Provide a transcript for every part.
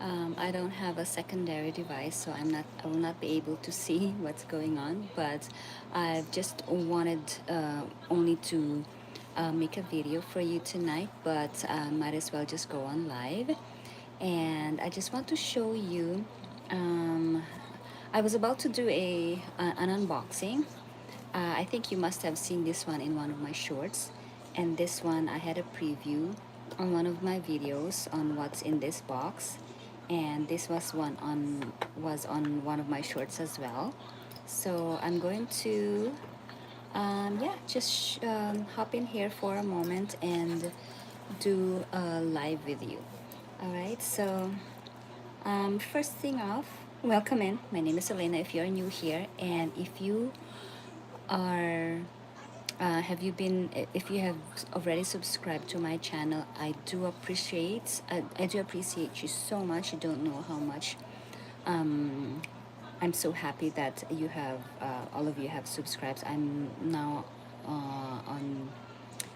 I don't have a secondary device, so I will not be able to see what's going on. But I've just wanted only to make a video for you tonight, but might as well just go on live. And I just want to show you. Um, I was about to do an unboxing. I think you must have seen this one in one of my shorts, and this one I had a preview on one of my videos on what's in this box, and this was on one of my shorts as well. So I'm going to yeah, just hop in here for a moment and do a live with you. All right, so first thing off, welcome in. My name is Elena. If you're new here, and if you are have you been if you have already subscribed to my channel, I do appreciate you so much. You don't know how much. I'm so happy that you have all of you have subscribed. I'm now on,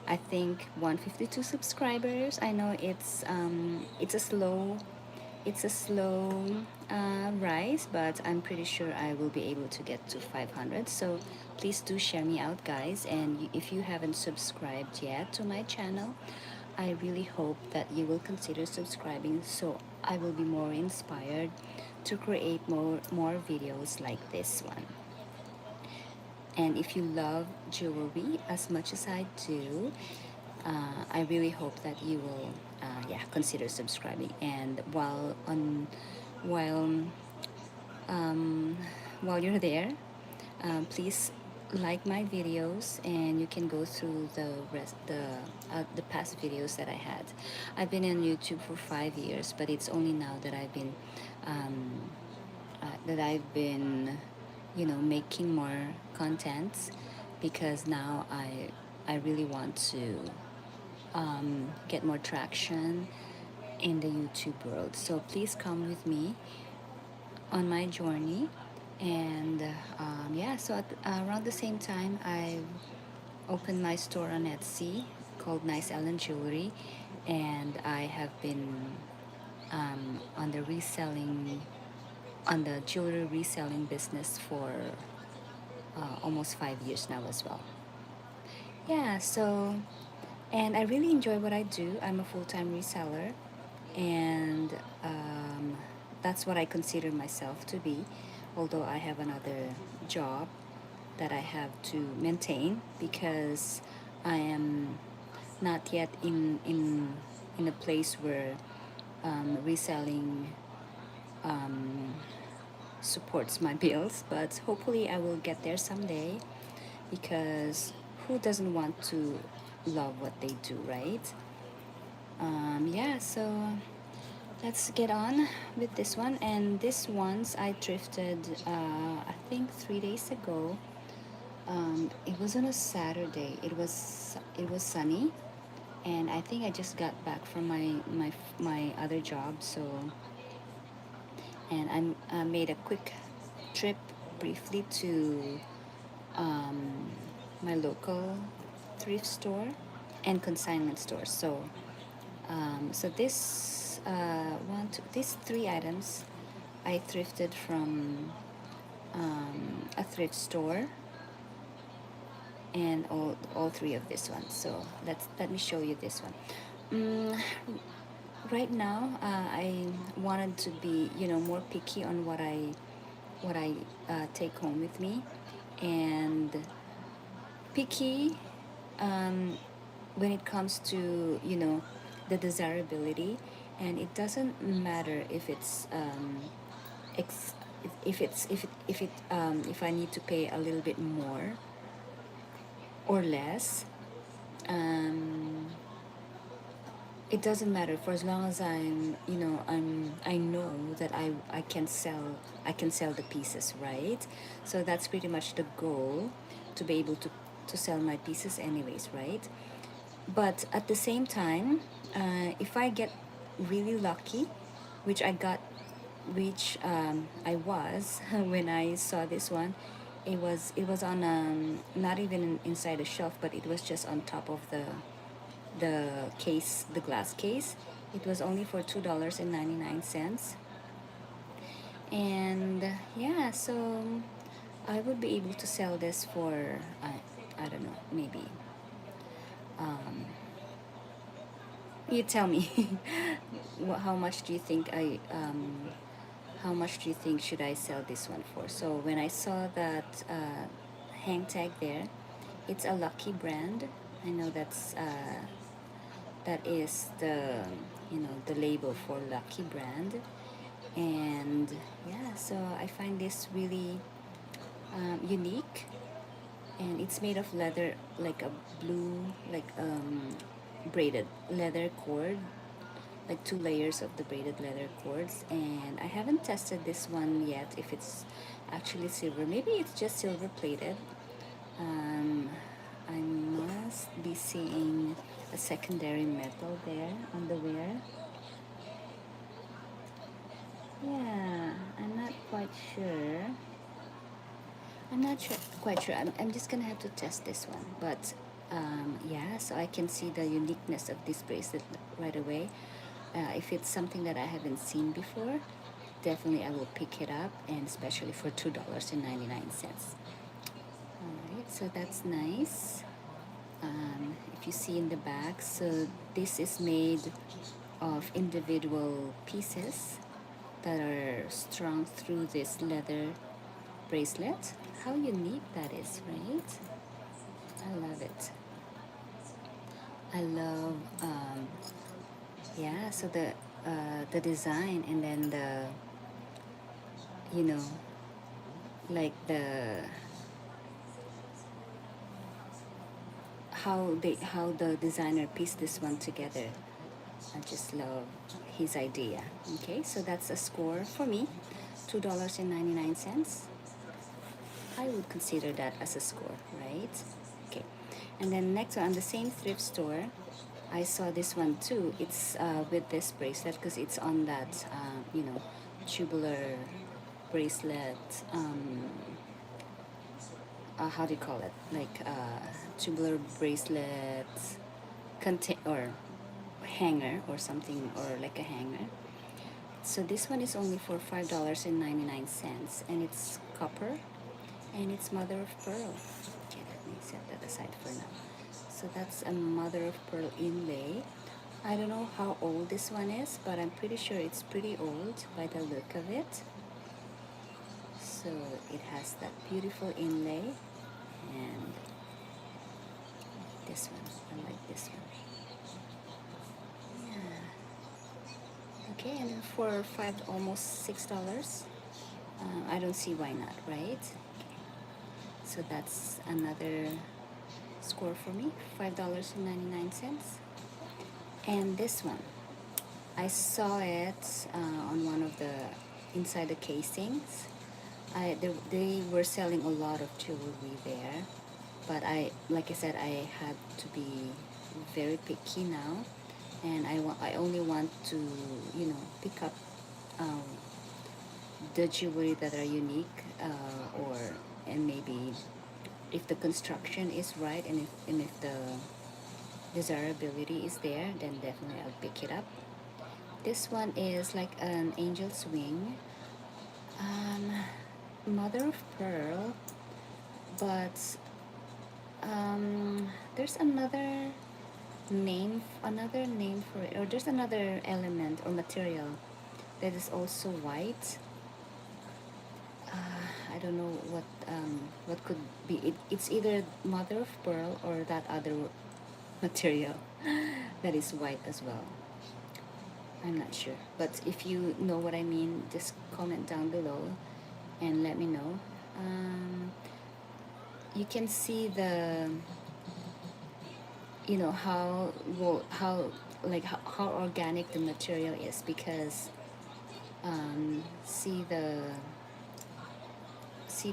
I think, 152 subscribers. I know it's a slow rise, but I'm pretty sure I will be able to get to 500. So please do share me out, guys. And if you haven't subscribed yet to my channel, I really hope that you will consider subscribing, so I will be more inspired to create more videos like this one. And if you love jewelry as much as I do, I really hope that you will, yeah, consider subscribing. And while um, while you're there, please like my videos, and you can go through the past videos that I had. I've been on YouTube for 5 years, but it's only now that um, I've been, making more contents, because now I really want to get more traction in the YouTube world. So please come with me on my journey. And yeah, so around the same time, I opened my store on Etsy called Nice Ellen Jewelry, and I have been on the jewelry reselling business for almost 5 years now as well. Yeah, so, and I really enjoy what I do. I'm a full-time reseller, and that's what I consider myself to be, although I have another job that I have to maintain, because I am not yet in a place where reselling supports my bills, but hopefully I will get there someday, because who doesn't want to love what they do, right? Yeah, so let's get on with this one. And this ones I thrifted, I think 3 days ago. It was on a Saturday. It was sunny, and I think I just got back from my other job. So, and I made a quick trip briefly to um, my local thrift store and consignment store. So, so these three items I thrifted from a thrift store, and all three of this one. So let me show you this one. Mm, right now, I wanted to be, more picky on what I take home with me, and picky when it comes to, the desirability. And it doesn't matter if it's if it's if it if I need to pay a little bit more or less. um, it doesn't matter, for as long as I know that I can sell the pieces, right? So that's pretty much the goal, to be able to sell my pieces anyways, right? But at the same time, if I get really lucky, which I got, which I was when I saw this one. It was on, not even inside a shelf, but it was just on top of the case, the glass case, It was only for $2.99. And yeah, so I would be able to sell this for I don't know, maybe um, you tell me. How much do you think how much do you think should I sell this one for? So when I saw that hang tag there, it's a Lucky brand. I know that is the, you know, the label for Lucky brand. And yeah, so I find this really unique, and it's made of leather, like a blue, like braided leather cord, like two layers of the braided leather cords. And I haven't tested this one yet if it's actually silver. Maybe it's just silver plated. um, I must be seeing a secondary metal there on the wear. Yeah, I'm not quite sure. I'm not sure, quite sure. I'm just gonna have to test this one. But yeah, so I can see the uniqueness of this bracelet right away. If it's something that I haven't seen before, definitely I will pick it up, and especially for $2.99. All right, so that's nice. If you see in the back, so this is made of individual pieces that are strung through this leather bracelet. How unique that is, right? I love it. I love, yeah, so the design, and then the, you know, like how the designer pieced this one together. I just love his idea. Okay, so that's a score for me, $2.99. I would consider that as a score, right? Okay, and then next one, on the same thrift store, I saw this one too. It's with this bracelet, because it's on that you know, tubular bracelet. How do you call it? Like tubular bracelet contain or hanger or something, or like a hanger. So this one is only for $5.99, and it's copper, and it's mother of pearl. Okay, let me set that aside for now. So that's a mother of pearl inlay. I don't know how old this one is, but I'm pretty sure it's pretty old by the look of it. So it has that beautiful inlay, and this one, I like this one. Yeah. Okay, and then for five, almost $6, I don't see why not, right? So that's another score for me, $5.99. And this one, I saw it on one of the inside the casings. They were selling a lot of jewelry there, but like I said, I had to be very picky now, and I only want to, you know, pick up um, the jewelry that are unique, or and maybe if the construction is right, and if the desirability is there, then definitely I'll pick it up. This one is like an angel's wing, um, mother of pearl, but there's another name for it, or there's another element or material that is also white. I don't know what could be it. It's either mother of pearl or that other material that is white as well. I'm not sure, but if you know what I mean, just comment down below and let me know. You can see the, you know, how like how organic the material is, because see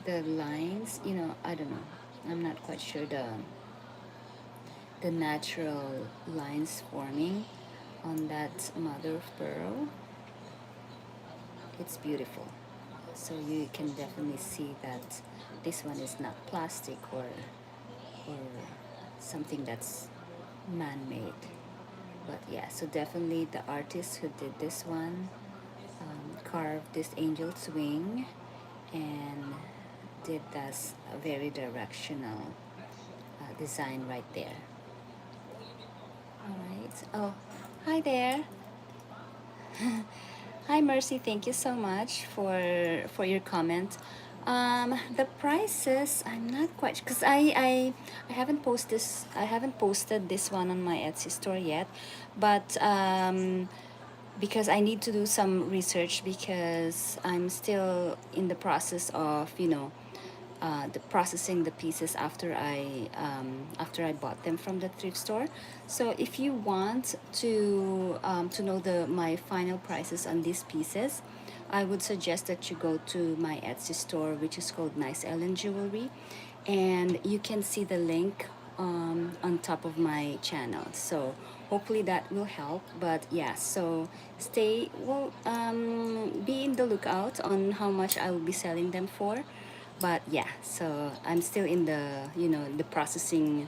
the lines, you know. I don't know, I'm not quite sure the natural lines forming on that mother of pearl. It's beautiful. So you can definitely see that this one is not plastic or something that's man-made. But yeah, so definitely the artist who did this one carved this angel's wing and did this very directional design right there. All right. Oh, hi there. Hi Mercy, thank you so much for your comment. The prices I'm not quite because I haven't posted this one on my Etsy store yet, but because I need to do some research because I'm still in the process of the processing the pieces after I bought them from the thrift store. So if you want to know the my final prices on these pieces, I would suggest that you go to my Etsy store, which is called Nice Ellen Jewelry, and you can see the link on top of my channel. So hopefully that will help. But yeah, so be in the lookout on how much I will be selling them for. But yeah, so I'm still in the the processing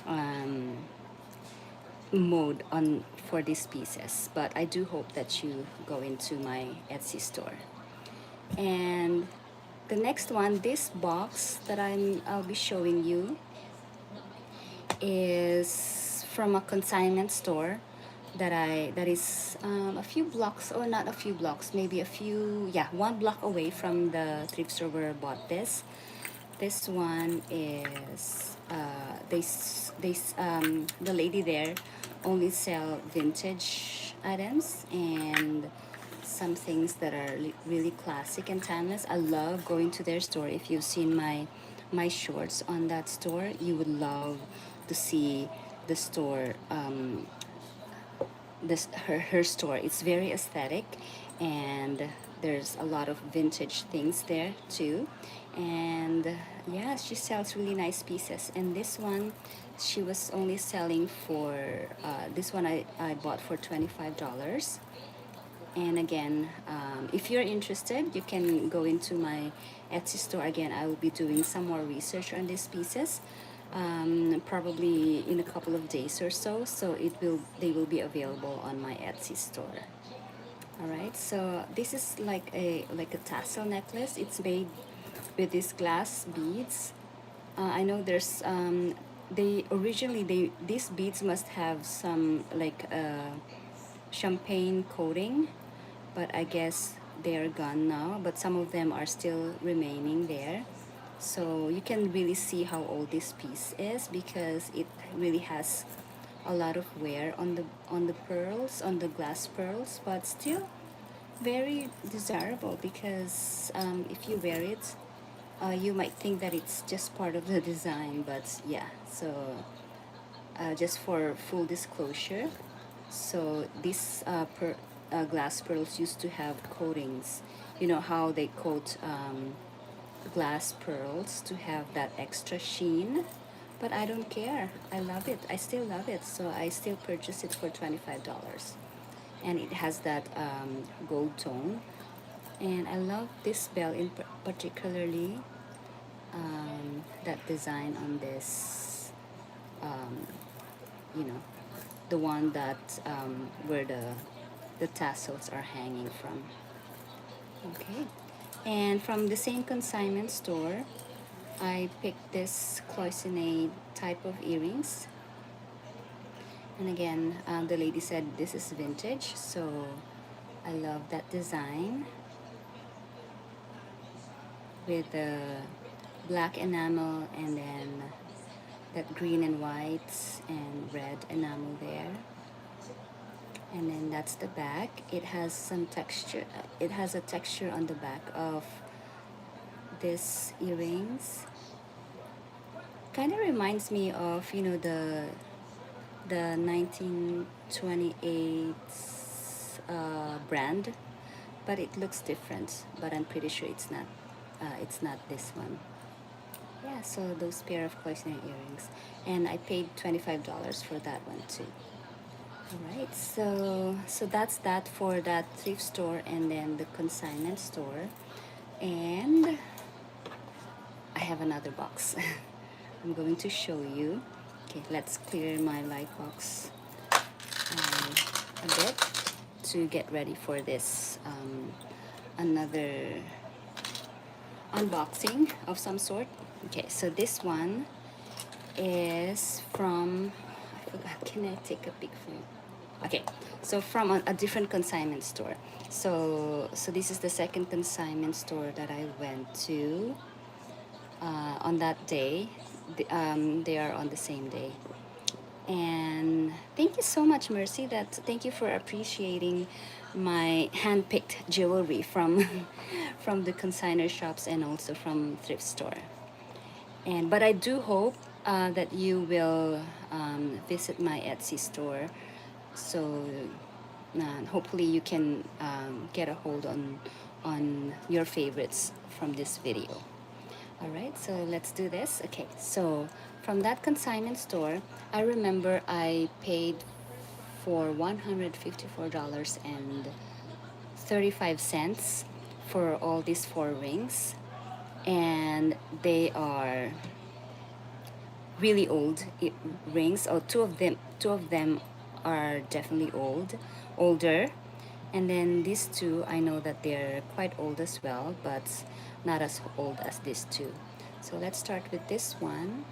um, mode on for these pieces, but I do hope that you go into my Etsy store. And the next one, this box that I'll be showing you is from a consignment store that is a few blocks, or not a few blocks, maybe a few, yeah, 1 block away from the thrift store where I bought this. This one is the lady there only sell vintage items and some things that are really classic and timeless. I love going to their store. If you've seen my shorts on that store, you would love to see the store, her store. It's very aesthetic, and there's a lot of vintage things there too. And yeah, she sells really nice pieces. And this one, she was only selling for this one I bought for $25. And again, if you're interested, you can go into my Etsy store. Again, I will be doing some more research on these pieces, probably in a couple of days or so. So they will be available on my Etsy store. All right. So this is like a tassel necklace. It's made with these glass beads. I know there's they originally these beads must have some like champagne coating, but I guess they're gone now, but some of them are still remaining there. So you can really see how old this piece is because it really has a lot of wear on the pearls, on the glass pearls, but still very desirable because if you wear it, you might think that it's just part of the design, but yeah. So just for full disclosure, so these glass pearls used to have coatings. You know how they coat glass pearls to have that extra sheen. But I don't care. I love it. I still love it. So I still purchase it for $25. And it has that gold tone. And I love this bell in particularly, that design on this, um, you know, the one that where the tassels are hanging from. Okay, and from the same consignment store, I picked this cloisonne type of earrings. And again, the lady said this is vintage, so I love that design with the black enamel and then that green and white and red enamel there. And then that's the back. It has some texture. It has a texture on the back of this earrings. Kind of reminds me of the 1928 brand, but it looks different. But I'm pretty sure it's not this one. Yeah, so those pair of cloisonne earrings, and I paid $25 for that one too. All right, so that's that for that thrift store and then the consignment store, and I have another box. I'm going to show you. Okay, let's clear my light box a bit to get ready for this another unboxing of some sort. Okay, so this one is from, I forgot, can I take a pic for you? Okay, so from a different consignment store. So this is the second consignment store that I went to on that day. They are on the same day. And thank you so much, Mercy. Thank you for appreciating my hand-picked jewelry from from the consignor shops and also from thrift store. And but I do hope that you will visit my Etsy store, so hopefully you can get a hold on your favorites from this video. All right, so let's do this. Okay, so from that consignment store, I remember I paid for $154.35 for all these four rings, and they are really old rings. Or two of them are definitely older, and then these two, I know that they're quite old as well, but not as old as these two. So let's start with this one.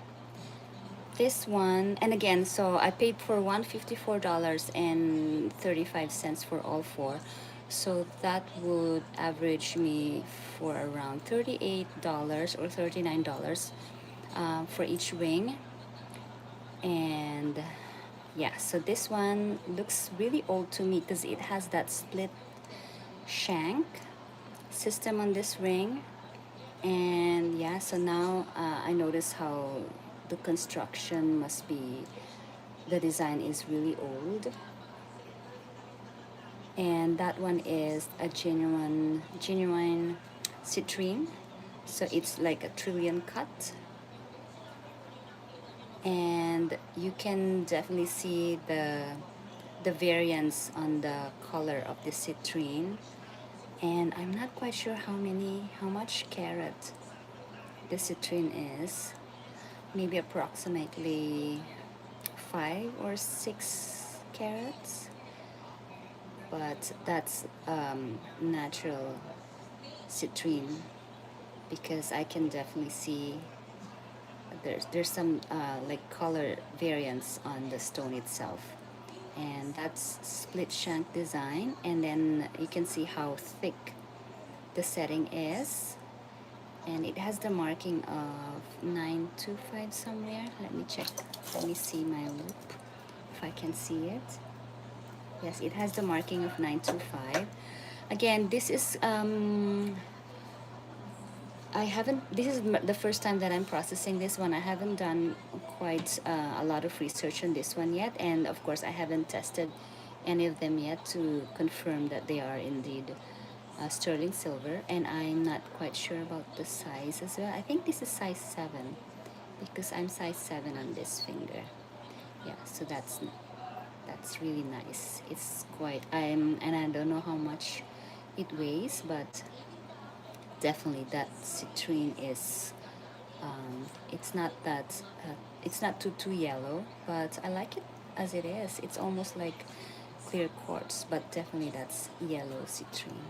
This one, and again, so I paid for $154.35 for all four. So that would average me for around $38 or $39 for each ring. And yeah, so this one looks really old to me because it has that split shank system on this ring. And yeah, so now I notice how the construction must be, the design is really old. And that one is a genuine citrine, so it's like a trillion cut. And you can definitely see the variance on the color of the citrine. And I'm not quite sure how much carat the citrine is. Maybe approximately 5 or 6 carats, but that's natural citrine, because I can definitely see there's some like color variance on the stone itself. And that's split shank design, and then you can see how thick the setting is, and it has the marking of 925 somewhere. Let me check, let me see my loop if I can see it. Yes, it has the marking of 925. Again, this is this is the first time that I'm processing this one. I haven't done quite a lot of research on this one yet, and of course I haven't tested any of them yet to confirm that they are indeed sterling silver. And I'm not quite sure about the size as well. I think this is size 7, because I'm size 7 on this finger. Yeah, so that's really nice. It's quite, and I don't know how much it weighs, but definitely that citrine is it's not that it's not too yellow, but I like it as it is. It's almost like clear quartz, but definitely that's yellow citrine.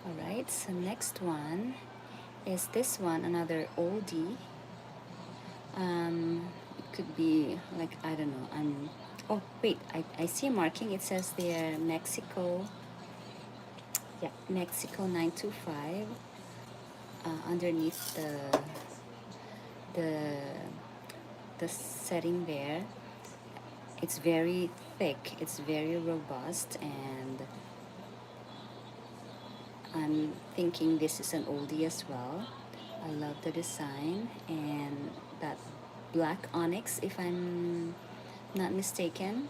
All right, so next one is this one, another oldie. It could be like, I don't know, oh wait, I see a marking. It says there Mexico. Yeah, Mexico 925 underneath the the setting there. It's very thick, it's very robust, and I'm thinking this is an oldie as well. I love the design, and that black onyx, if I'm not mistaken.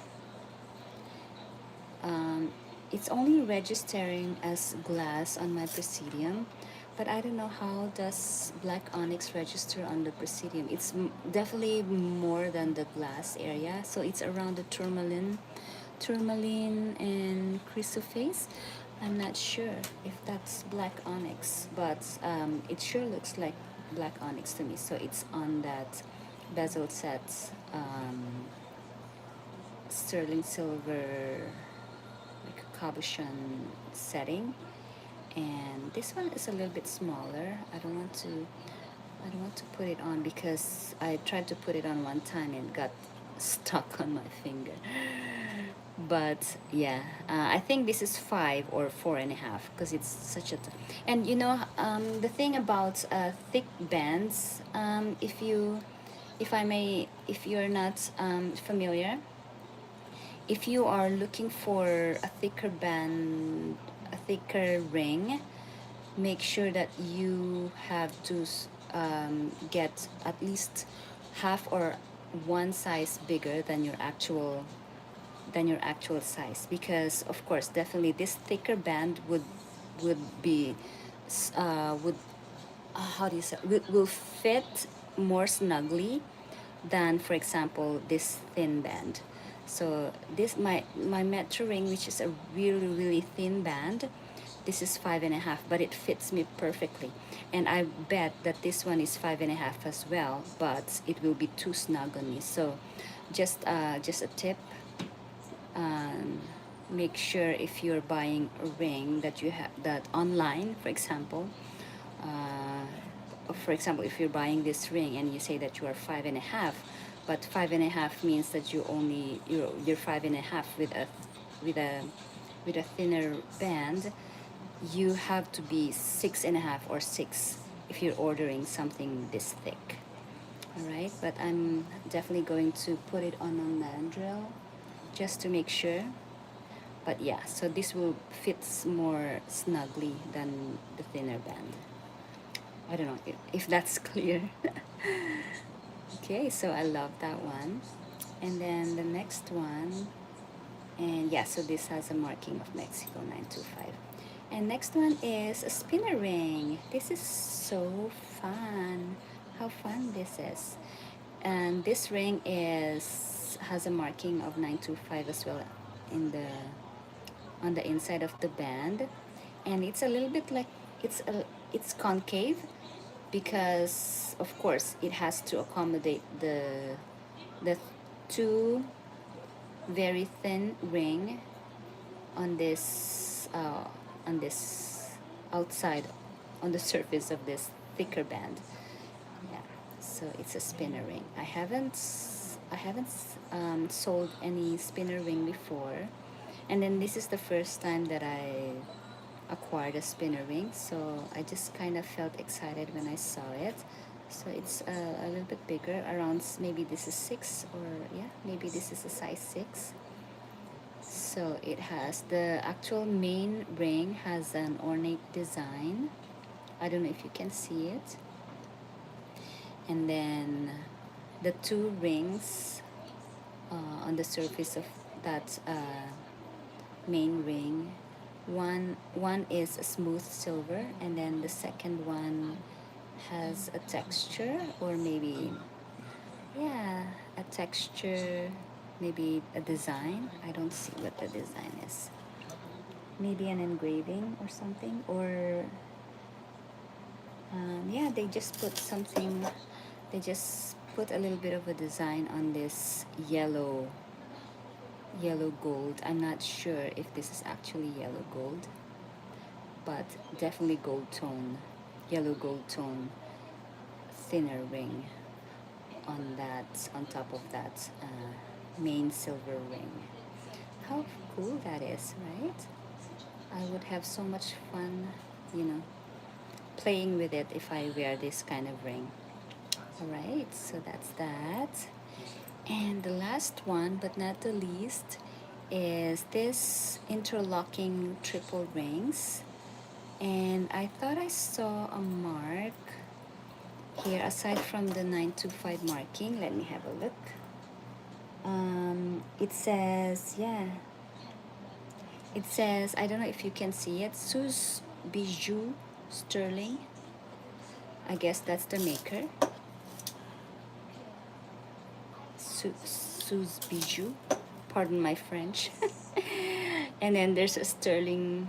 It's only registering as glass on my Presidium, but I don't know how does black onyx register on the Presidium. It's definitely more than the glass area, so it's around the tourmaline and chrysoprase. I'm not sure if that's black onyx, but it sure looks like black onyx to me. So it's on that bezel set sterling silver cabochon setting, and this one is a little bit smaller. I don't want to put it on because I tried to put it on one time and got stuck on my finger. But yeah, I think this is 5 or 4.5 because it's such a and you know, the thing about thick bands, if I may, if you're not familiar, if you are looking for a thicker band, a thicker ring, make sure that you have to get at least half or one size bigger than your actual size, because of course definitely this thicker band would be would how do you say, will fit more snugly than, for example, this thin band. So this my metro ring, which is a really thin band, this is 5.5, but it fits me perfectly. And I bet that this one is 5.5 as well, but it will be too snug on me. So just a tip, um, make sure if you're buying a ring that you have that online, for example, if you're buying this ring and you say that you are 5.5, but 5.5 means that you're 5.5 with a with a thinner band, you have to be 6.5 or 6 if you're ordering something this thick. All right, but I'm definitely going to put it on a mandrel just to make sure. But yeah, so this will fits more snugly than the thinner band. I don't know if that's clear. Okay, so I love that one. And then the next one, and yeah, so this has a marking of Mexico 925. And next one is a spinner ring. This is so fun. How fun this is. And this ring is has a marking of 925 as well in the on the inside of the band, and it's a little bit like it's concave because of course it has to accommodate the two very thin ring on this outside on the surface of this thicker band. Yeah, so it's a spinner ring. I haven't sold any spinner ring before, and then this is the first time that I acquired a spinner ring, so I just kind of felt excited when I saw it. So it's a little bit bigger, around maybe this is 6, or yeah, maybe this is a size 6. So it has the actual main ring has an ornate design. I don't know if you can see it. And then the two rings on the surface of that main ring, one is a smooth silver, and then the second one has a texture, or maybe yeah, a texture, maybe a design. I don't see what the design is. Maybe an engraving or something, or yeah, they just put something. They just put a little bit of a design on this yellow gold. I'm not sure if this is actually yellow gold, but definitely gold tone, yellow gold tone, thinner ring on top of that main silver ring. How cool that is, right? I would have so much fun, you know, playing with it if I wear this kind of ring. All right, so that's that. And the last one, but not the least, is this interlocking triple rings. And I thought I saw a mark here aside from the 925 marking. Let me have a look. It says, yeah, it says, I don't know if you can see it, Suze Bijou Sterling. I guess that's the maker. Suze Bijou, pardon my French. And then there's a sterling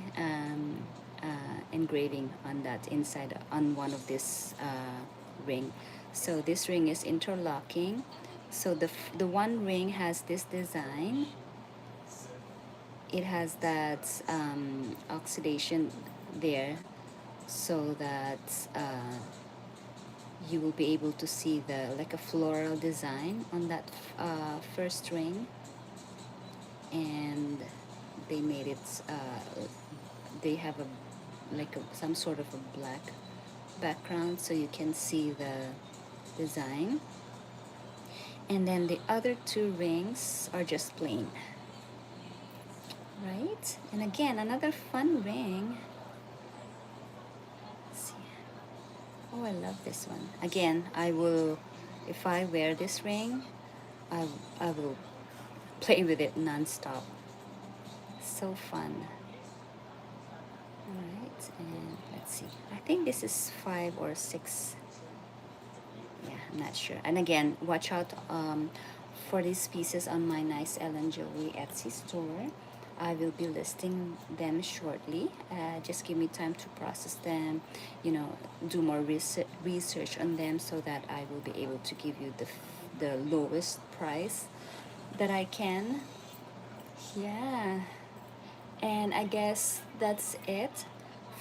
engraving on that inside on one of this ring. So this ring is interlocking. So the one ring has this design, it has that oxidation there, so that you will be able to see the like a floral design on that first ring. And they made it they have a like some sort of a black background so you can see the design. And then the other two rings are just plain, right? And again, another fun ring. Let's see. Oh, I love this one. Again, I will, if I wear this ring, I, I will play with it non-stop. So fun. All right, and let's see. I think this is 5 or 6. Yeah, I'm not sure. And again, watch out for these pieces on my Nice Ellen Jewelry Etsy store. I will be listing them shortly. Just give me time to process them, you know, do more research on them so that I will be able to give you the lowest price that I can. Yeah. And I guess that's it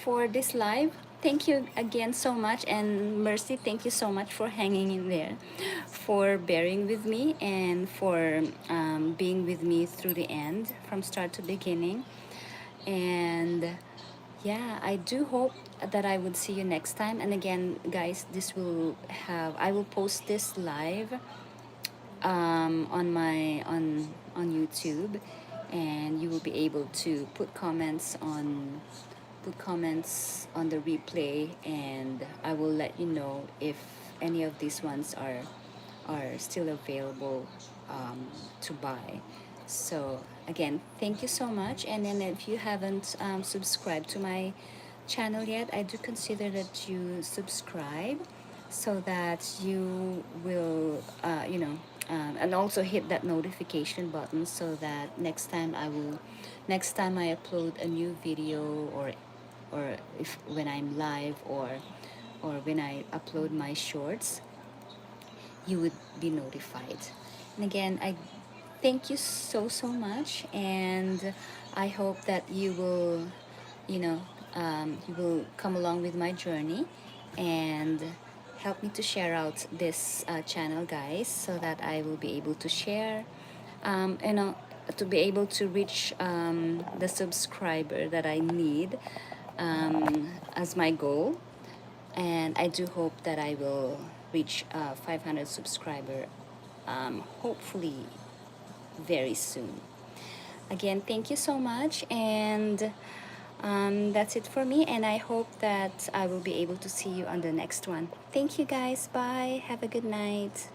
for this live. Thank you again so much. And Mercy, thank you so much for hanging in there, for bearing with me, and for being with me through the end, from start to beginning. And yeah, I do hope that I would see you next time. And again, guys, this will have, I will post this live on my on YouTube, and you will be able to put comments on the replay, and I will let you know if any of these ones are still available to buy. So again, thank you so much. And then if you haven't subscribed to my channel yet, I do consider that you subscribe so that you will and also hit that notification button so that next time I upload a new video, or if when I'm live, or when I upload my shorts, you would be notified. And again, I thank you so much, and I hope that you will, you know, you will come along with my journey and help me to share out this channel, guys, so that I will be able to share, you know, to be able to reach the subscriber that I need as my goal. And I do hope that I will reach 500 subscriber, hopefully very soon. Again, thank you so much, and that's it for me, and I hope that I will be able to see you on the next one. Thank you, guys. Bye. Have a good night.